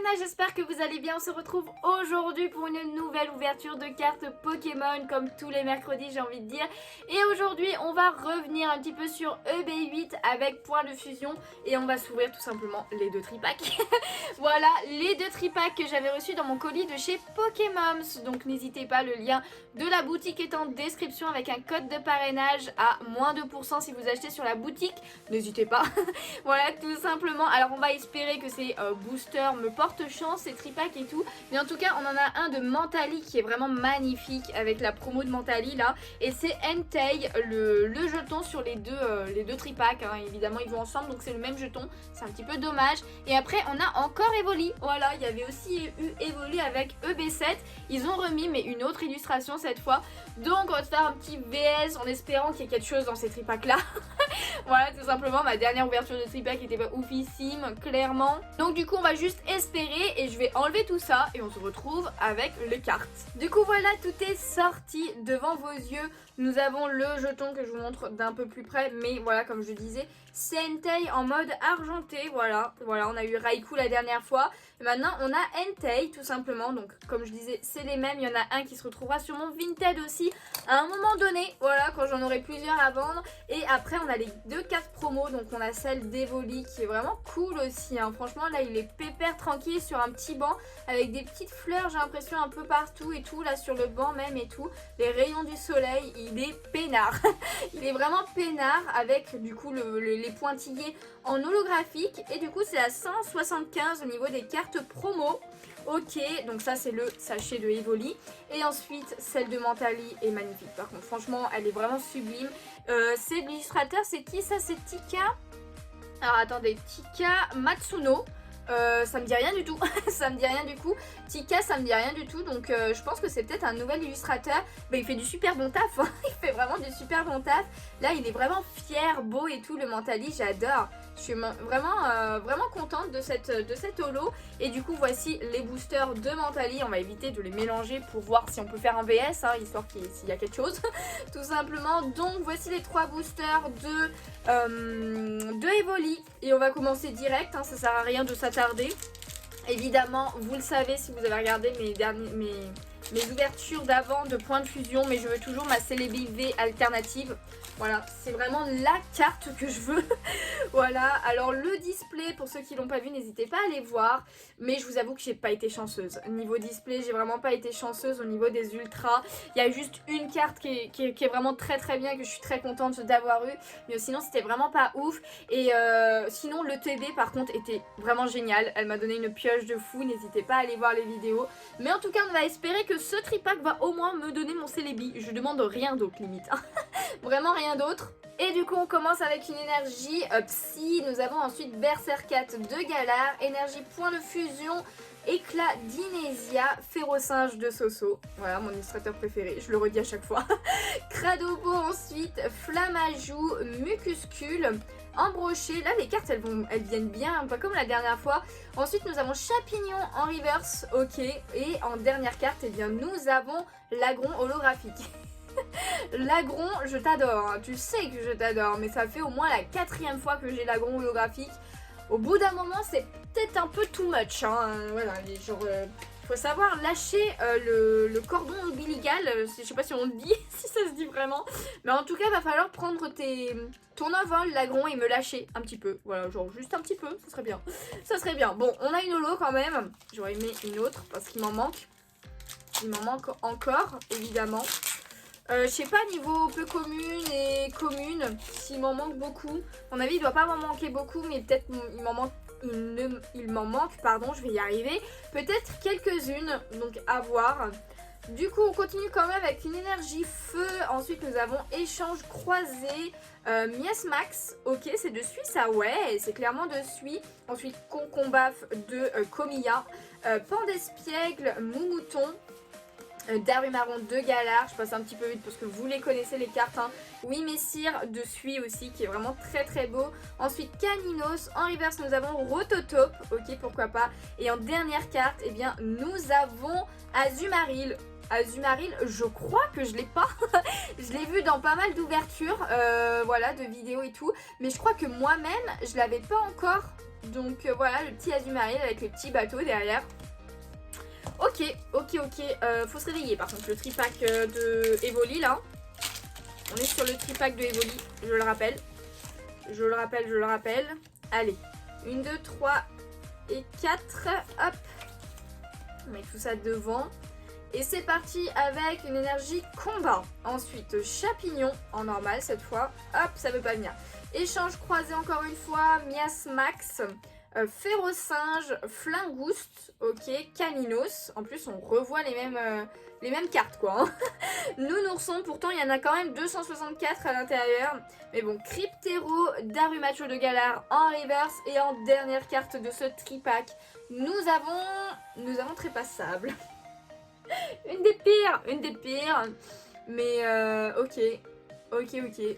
Luna, j'espère que vous allez bien. On se retrouve aujourd'hui pour une nouvelle ouverture de cartes Pokémon comme tous les mercredis, j'ai envie de dire. Et aujourd'hui on va revenir un petit peu sur EB8 avec point de fusion et on va s'ouvrir tout simplement les deux tripacks. Voilà les deux tripacks que j'avais reçus dans mon colis de chez Pokémoms. Donc n'hésitez pas, le lien de la boutique est en description avec un code de parrainage à moins 2% si vous achetez sur la boutique. N'hésitez pas. Voilà tout simplement. Alors on va espérer que ces boosters me portent chance, ces tripacks et tout. Mais en tout cas on en a un de Mentali qui est vraiment magnifique avec la promo de Mentali là. Et c'est Entei, le jeton sur les deux tripacks hein. Évidemment ils vont ensemble donc c'est le même jeton. C'est un petit peu dommage. Et après on a encore Evoli. Voilà, il y avait aussi eu Evoli avec EB7. Ils ont remis mais une autre illustration cette fois. Donc on va se faire un petit VS en espérant qu'il y ait quelque chose dans ces tripacks là. Voilà tout simplement, ma dernière ouverture de tripack était pas oufissime clairement. Donc du coup on va juste espérer et je vais enlever tout ça et on se retrouve avec les cartes. Du coup voilà, tout est sorti devant vos yeux. Nous avons le jeton que je vous montre d'un peu plus près, mais voilà comme je disais, c'est Entei en mode argenté. Voilà, on a eu Raikou la dernière fois. Et maintenant on a Entei tout simplement, donc comme je disais c'est les mêmes. Il y en a un qui se retrouvera sur mon Vinted aussi à un moment donné, voilà, quand j'en aurai plusieurs à vendre. Et après on a les deux cartes promo, donc on a celle d'Evoli qui est vraiment cool aussi hein. Franchement là il est pépère tranquille sur un petit banc avec des petites fleurs, j'ai l'impression un peu partout et tout, là sur le banc même et tout, les rayons du soleil, il est peinard. Il est vraiment peinard avec du coup les pointillés en holographique. Et du coup c'est à 175 au niveau des cartes promo. Ok, donc ça c'est le sachet de Evoli. Et ensuite celle de Mentali est magnifique. Par contre franchement elle est vraiment sublime. C'est l'illustrateur, c'est qui ça? C'est Tika. Alors attendez, Tika Matsuno. Ça me dit rien du tout. Ça me dit rien du coup. Tika ça me dit rien du tout. Donc je pense que c'est peut-être un nouvel illustrateur. Bah, il fait du super bon taf hein. Il fait vraiment du super bon taf. Là il est vraiment fier, beau et tout. Le Mentali j'adore. Je suis vraiment contente de cette holo. Et du coup voici les boosters de Mentali. On va éviter de les mélanger pour voir si on peut faire un VS hein, histoire s'il y a quelque chose. Tout simplement. Donc voici les trois boosters de Evoli. Et on va commencer direct hein, ça sert à rien de s'attarder. Évidemment vous le savez si vous avez regardé mes ouvertures d'avant de point de fusion, mais je veux toujours ma Celebi V alternative. Voilà, c'est vraiment la carte que je veux. Voilà, alors le display, pour ceux qui l'ont pas vu, n'hésitez pas à aller voir. Mais je vous avoue que j'ai pas été chanceuse. Niveau display, j'ai vraiment pas été chanceuse au niveau des ultras. Il y a juste une carte qui est vraiment très bien, que je suis très contente d'avoir eu. Mais sinon, c'était vraiment pas ouf. Et sinon, le TB par contre était vraiment génial. Elle m'a donné une pioche de fou. N'hésitez pas à aller voir les vidéos. Mais en tout cas, on va espérer que ce tripack va au moins me donner mon Celebi. Je demande rien d'autre limite. Vraiment rien d'autre. Et du coup on commence avec une énergie Psy. Nous avons ensuite Berserkat de Galar, énergie point de fusion, éclat d'Inésia, Férocinge de Soso. Voilà mon illustrateur préféré, je le redis à chaque fois. Cradobo ensuite, Flammajou, Mucuscule, Embroché. Là les cartes elles viennent bien, pas comme la dernière fois. Ensuite nous avons Chapignon en reverse, ok. Et en dernière carte, eh bien nous avons Lagron holographique. Lagron, je t'adore, hein. Tu sais que je t'adore, mais ça fait au moins la 4e fois que j'ai Lagron holographique. Au bout d'un moment, c'est peut-être un peu too much, hein. Voilà, genre, faut savoir lâcher le cordon ombilical, je sais pas si on le dit, si ça se dit vraiment. Mais en tout cas, va falloir prendre ton envol, Lagron, et me lâcher un petit peu. Voilà, genre juste un petit peu, ça serait bien. Ça serait bien. Bon, on a une holo quand même. J'aurais aimé une autre parce qu'il m'en manque. Il m'en manque encore, évidemment. Je sais pas niveau peu commune et commune s'il m'en manque beaucoup. À mon avis il doit pas m'en manquer beaucoup, mais peut-être il m'en manque, pardon, je vais y arriver. Peut-être quelques-unes, donc à voir. Du coup on continue quand même avec une énergie feu. Ensuite nous avons échange croisé, Miasmax, ok c'est de Suisse, ça ouais c'est clairement de Suisse. Ensuite Concombaf de Komiya, Pandespiègle, Moumouton, Darumaron de Galar, je passe un petit peu vite parce que vous les connaissez les cartes hein. Oui Messire de Sui aussi qui est vraiment très beau. Ensuite Caninos, en reverse nous avons Rototop, ok pourquoi pas. Et en dernière carte, eh bien nous avons Azumarill. Azumarill, je crois que je l'ai pas. Je l'ai vu dans pas mal d'ouvertures, voilà, de vidéos et tout. Mais je crois que moi-même, je l'avais pas encore Donc voilà, le petit Azumarill avec les petits bateaux derrière. Ok, faut se réveiller par contre, le tripack de Evoli là. On est sur le tripack de Evoli, je le rappelle. Je le rappelle. Allez, 1, 2, 3 et 4. Hop. On met tout ça devant. Et c'est parti avec une énergie combat. Ensuite, champignon en normal cette fois. Hop, ça veut pas venir. Échange croisé encore une fois. Miasmax. Férocinge, Flingouste, ok, Caninos. En plus, on revoit les mêmes cartes, quoi. Hein. Nounourson, pourtant, il y en a quand même 264 à l'intérieur. Mais bon, Cryptero, Darumacho de Galar en reverse. Et en dernière carte de ce tripack, nous avons Trépassable. Une des pires. Mais ok.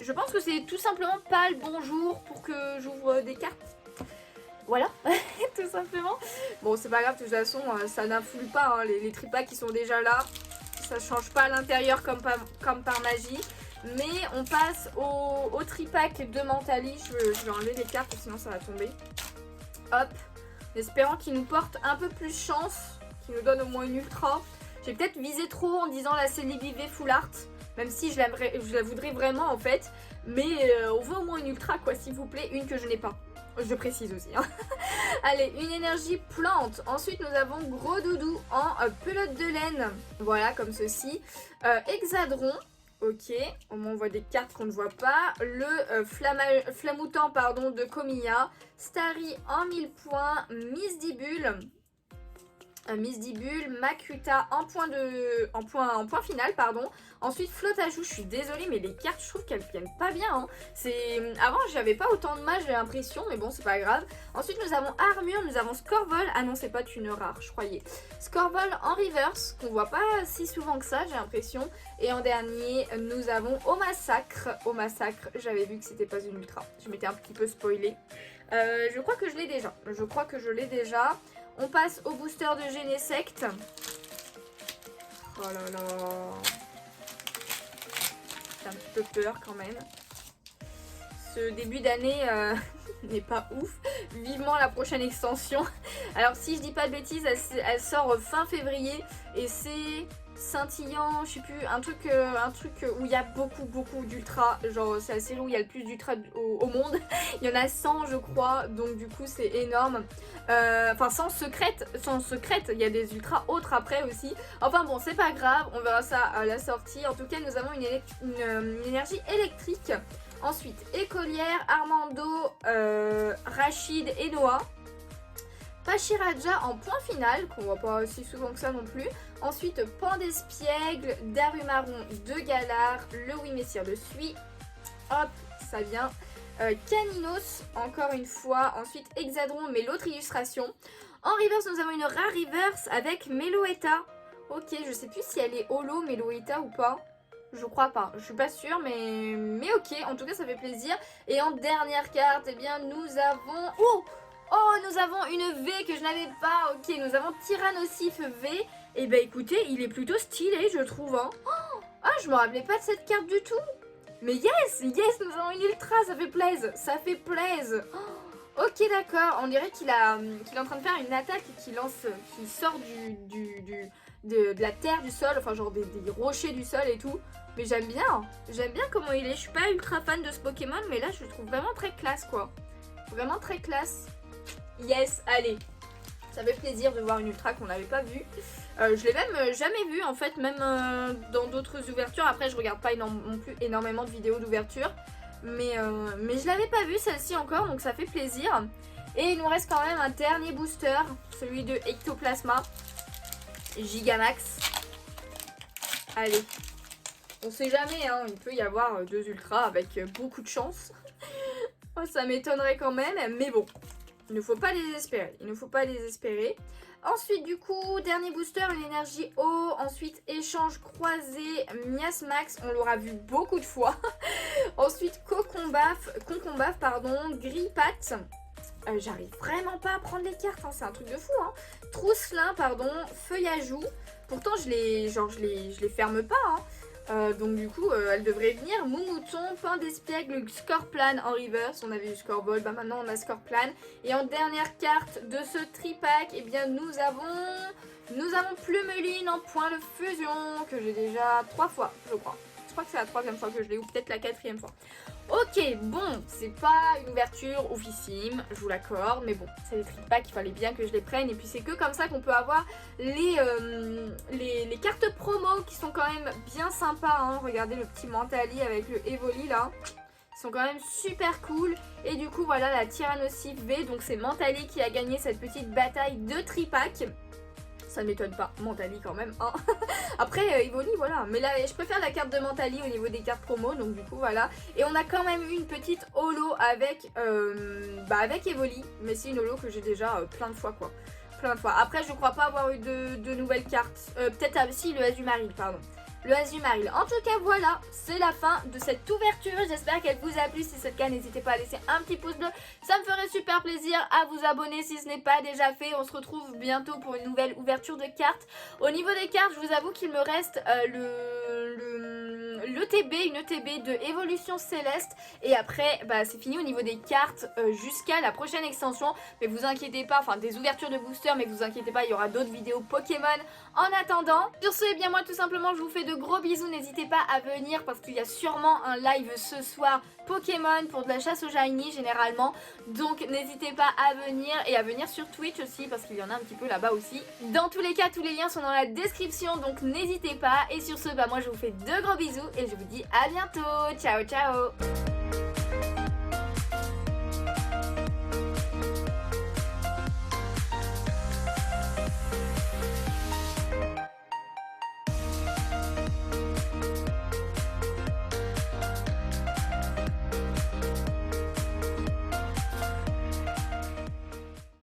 Je pense que c'est tout simplement pas le bon jour pour que j'ouvre des cartes. Voilà, tout simplement. Bon, c'est pas grave, de toute façon, ça n'influe pas, hein, les tripacks qui sont déjà là. Ça change pas à l'intérieur comme par magie. Mais on passe au tripack de Mentali. Je vais enlever les cartes, sinon ça va tomber. Hop, en espérant qu'il nous porte un peu plus chance, qu'il nous donne au moins une ultra. J'ai peut-être visé trop en disant la Célibivé Full Art, même si je la voudrais vraiment en fait. Mais on veut au moins une ultra, quoi, s'il vous plaît, une que je n'ai pas. Je précise aussi. Hein. Allez, une énergie plante. Ensuite, nous avons Gros Doudou en pelote de laine. Voilà, comme ceci. Hexadron. Ok. Au moins, on voit des cartes qu'on ne voit pas. Le Flamoutant, pardon, de Komiya. Starry en 1000 points. Misdibule, Makuta en point final, pardon. Ensuite, Flotte à joue, je suis désolée, mais les cartes, je trouve qu'elles viennent pas bien. Hein. Avant, j'avais pas autant de mages, j'ai l'impression, mais bon, c'est pas grave. Ensuite, nous avons Armure, nous avnes Scorvol. Ah non, c'est pas une rare, je croyais. Scorvol en reverse, qu'on voit pas si souvent que ça, j'ai l'impression. Et en dernier, nous avons Au Massacre. Au Massacre, j'avais vu que c'était pas une ultra. Je m'étais un petit peu spoilée. Je crois que je l'ai déjà. On passe au booster de Genesect. Oh là là. J'ai un petit peu peur quand même. Ce début d'année n'est pas ouf. Vivement la prochaine extension. Alors si je dis pas de bêtises, elle sort fin février. Et c'est scintillant, je sais plus, un truc où il y a beaucoup d'ultra. Genre c'est la série où il y a le plus d'ultra au monde. Il y en a 100 je crois, donc du coup c'est énorme. Enfin sans secrète, il y a des ultras autres après aussi. Enfin bon, c'est pas grave, on verra ça à la sortie. En tout cas, nous avons une énergie électrique. Ensuite, Écolière, Armando, Rachid et Noah. Pachiraja en point final, qu'on voit pas si souvent que ça non plus. Ensuite, Pan d'Espiègle, Darumaron de Galar, le Oui Messire de Suie. Hop, ça vient. Caninos, encore une fois. Ensuite, Hexadron, mais l'autre illustration. En reverse, nous avons une rare reverse avec Meloetta. Ok, je sais plus si elle est holo Meloetta ou pas. Je crois pas, je suis pas sûre, mais ok, en tout cas ça fait plaisir. Et en dernière carte, eh bien nous avons... Oh, nous avons une V que je n'avais pas. Ok, nous avons Tyrannosif V. Et bah écoutez, il est plutôt stylé, je trouve. Hein. Ah, je me rappelais pas de cette carte du tout. Mais yes, nous avons une ultra, ça fait plaisir. Ok, d'accord, on dirait qu'il est en train de faire une attaque qui sort de la terre, du sol, enfin genre des rochers du sol et tout. Mais j'aime bien comment il est. Je suis pas ultra fan de ce Pokémon, mais là je le trouve vraiment très classe, quoi. Vraiment très classe. Yes, allez. Ça fait plaisir de voir une ultra qu'on n'avait pas vue. Je l'ai même jamais vue en fait, même dans d'autres ouvertures. Après, je regarde pas non plus énormément de vidéos d'ouverture. Mais je l'avais pas vue celle-ci encore, donc ça fait plaisir. Et il nous reste quand même un dernier booster, celui de Ectoplasma. Gigamax. Allez. On sait jamais, hein, il peut y avoir 2 ultras avec beaucoup de chance. Oh, ça m'étonnerait quand même, mais bon. Il ne faut pas désespérer. Ensuite, du coup, dernier booster, une énergie eau. Ensuite, échange croisé, Miasmax. On l'aura vu beaucoup de fois. Ensuite, Concombaf, pardon, Grippat. J'arrive vraiment pas à prendre les cartes, hein, c'est un truc de fou. Hein. Trousselin, pardon, Feuillajou. Pourtant, je les ferme pas. Hein. Donc du coup elle devrait venir. Moumouton, pain d'espiègle, Scorplan en reverse. On avait eu Scorball, bah maintenant on a Scorplan. Et en dernière carte de ce tripack, eh bien nous avons Plumeline en point de fusion, que j'ai déjà 3 fois je crois. Je crois que c'est la 3e fois que je l'ai, ou peut-être la 4e fois. Ok, bon, c'est pas une ouverture oufissime, je vous l'accorde, mais bon, c'est les tripacks, il fallait bien que je les prenne. Et puis c'est que comme ça qu'on peut avoir les cartes promo qui sont quand même bien sympas, hein. Regardez le petit Mentali avec le Evoli là. Ils sont quand même super cool. Et du coup voilà la Tyrannosaurus V, donc c'est Mentali qui a gagné cette petite bataille de tripack. Ça ne m'étonne pas, Mentali quand même, hein. Après Evoli voilà, mais là je préfère la carte de Mentali au niveau des cartes promo, donc du coup voilà. Et on a quand même eu une petite holo avec Evoli, mais c'est une holo que j'ai déjà plein de fois quoi. Plein de fois. Après je crois pas avoir eu de nouvelles cartes, peut-être si le Azumarill, pardon. Le Azumarill. En tout cas voilà, c'est la fin de cette ouverture. J'espère qu'elle vous a plu. Si c'est le cas, n'hésitez pas à laisser un petit pouce bleu. Ça me ferait super plaisir à vous abonner si ce n'est pas déjà fait. On se retrouve bientôt pour une nouvelle ouverture de cartes. Au niveau des cartes, je vous avoue qu'il me reste une ETB de Évolution Céleste. Et après, bah, c'est fini au niveau des cartes jusqu'à la prochaine extension. Mais vous inquiétez pas, enfin des ouvertures de booster, mais vous inquiétez pas, il y aura d'autres vidéos Pokémon en attendant. Sur ce, eh bien moi tout simplement, je vous fais de gros bisous. N'hésitez pas à venir parce qu'il y a sûrement un live ce soir Pokémon pour de la chasse au shiny généralement. Donc n'hésitez pas à venir et à venir sur Twitch aussi parce qu'il y en a un petit peu là-bas aussi. Dans tous les cas, tous les liens sont dans la description, donc n'hésitez pas. Et sur ce, bah moi je vous fais de gros bisous et je vous dis à bientôt. Ciao ciao.